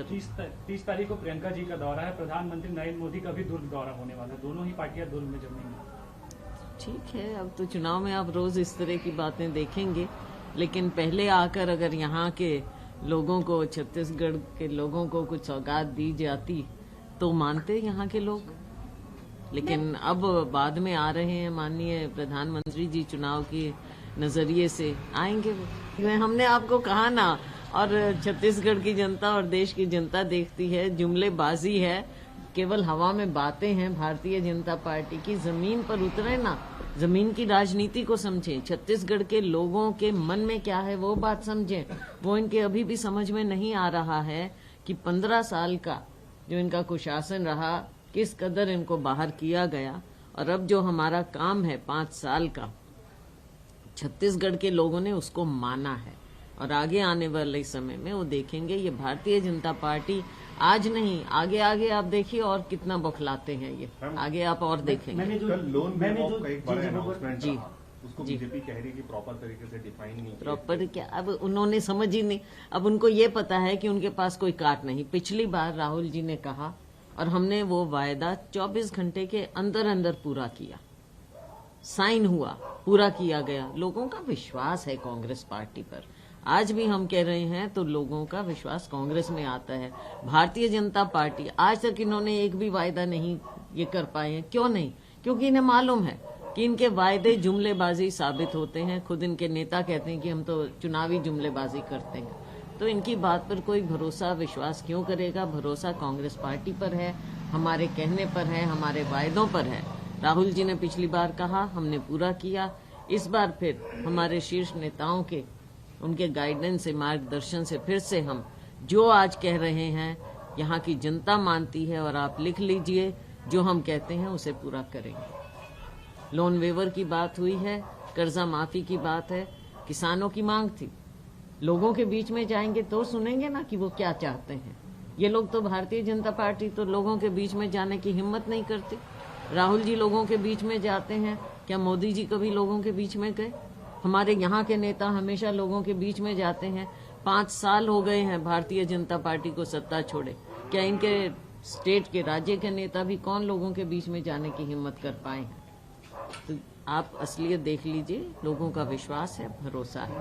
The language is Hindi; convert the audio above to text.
30 तारीख को प्रियंका जी का दौरा है, प्रधानमंत्री नरेंद्र मोदी का भी दुर्ग दौरा होने वाला है, दोनों ही पार्टियां दुर्ग में जमेंगी। ठीक है, अब तो चुनाव में आप रोज इस तरह की बातें देखेंगे, लेकिन पहले आकर अगर यहाँ के लोगों को, छत्तीसगढ़ के लोगों को कुछ सौगात दी जाती तो मानते यहाँ के लोग। लेकिन अब बाद में आ रहे हैं माननीय प्रधानमंत्री जी, चुनाव के नजरिए से आएंगे वो। हमने आपको कहा ना, और छत्तीसगढ़ की जनता और देश की जनता देखती है, जुमलेबाजी है, केवल हवा में बातें हैं भारतीय जनता पार्टी की। जमीन पर उतरे ना, जमीन की राजनीति को समझें, छत्तीसगढ़ के लोगों के मन में क्या है वो बात समझें। वो इनके अभी भी समझ में नहीं आ रहा है कि 15 साल का जो इनका कुशासन रहा, किस कदर इनको बाहर किया गया, और अब जो हमारा काम है 5 साल का, छत्तीसगढ़ के लोगों ने उसको माना है। और आगे आने वाले समय में वो देखेंगे ये भारतीय जनता पार्टी आज नहीं, आगे आगे आप देखिए और कितना बौखलाते हैं ये, आगे आप और देखेंगे। जी उसको बीजेपी कह रही है कि प्रॉपर तरीके से डिफाइन नहीं, प्रॉपर क्या, अब उन्होंने समझ ही नहीं। अब उनको ये पता है कि उनके पास कोई काट नहीं। पिछली बार राहुल जी ने कहा और हमने वो वायदा 24 घंटे के अंदर अंदर पूरा किया, साइन हुआ, पूरा किया गया। लोगों का विश्वास है कांग्रेस पार्टी पर। आज भी हम कह रहे हैं तो लोगों का विश्वास कांग्रेस में आता है। भारतीय जनता पार्टी, आज तक इन्होंने एक भी वायदा नहीं ये कर पाए हैं। क्यों नहीं? क्योंकि इन्हें मालूम है कि इनके वायदे जुमलेबाजी साबित होते हैं। खुद इनके नेता कहते हैं कि हम तो चुनावी जुमलेबाजी करते हैं। तो इनकी बात पर कोई भरोसा, विश्वास क्यों करेगा? भरोसा कांग्रेस पार्टी पर है, हमारे कहने पर है, हमारे वायदों पर है। राहुल जी ने पिछली बार कहा, हमने पूरा किया। इस बार फिर हमारे शीर्ष नेताओं के, उनके गाइडेंस से, मार्गदर्शन से फिर से हम जो आज कह रहे हैं यहाँ की जनता मानती है। और आप लिख लीजिए, जो हम कहते हैं उसे पूरा करेंगे। लोन वेवर की बात हुई है, कर्जा माफी की बात है, किसानों की मांग थी। लोगों के बीच में जाएंगे तो सुनेंगे ना कि वो क्या चाहते हैं। ये लोग तो, भारतीय जनता पार्टी तो लोगों के बीच में जाने की हिम्मत नहीं करती। राहुल जी लोगों के बीच में जाते हैं, क्या मोदी जी कभी लोगों के बीच में गए? हमारे यहाँ के नेता हमेशा लोगों के बीच में जाते हैं। 5 साल हो गए हैं भारतीय जनता पार्टी को सत्ता छोड़े। क्या इनके स्टेट के, राज्य के नेता भी कौन लोगों के बीच में जाने की हिम्मत कर पाए हैं? तो आप असलियत देख लीजिए, लोगों का विश्वास है, भरोसा है।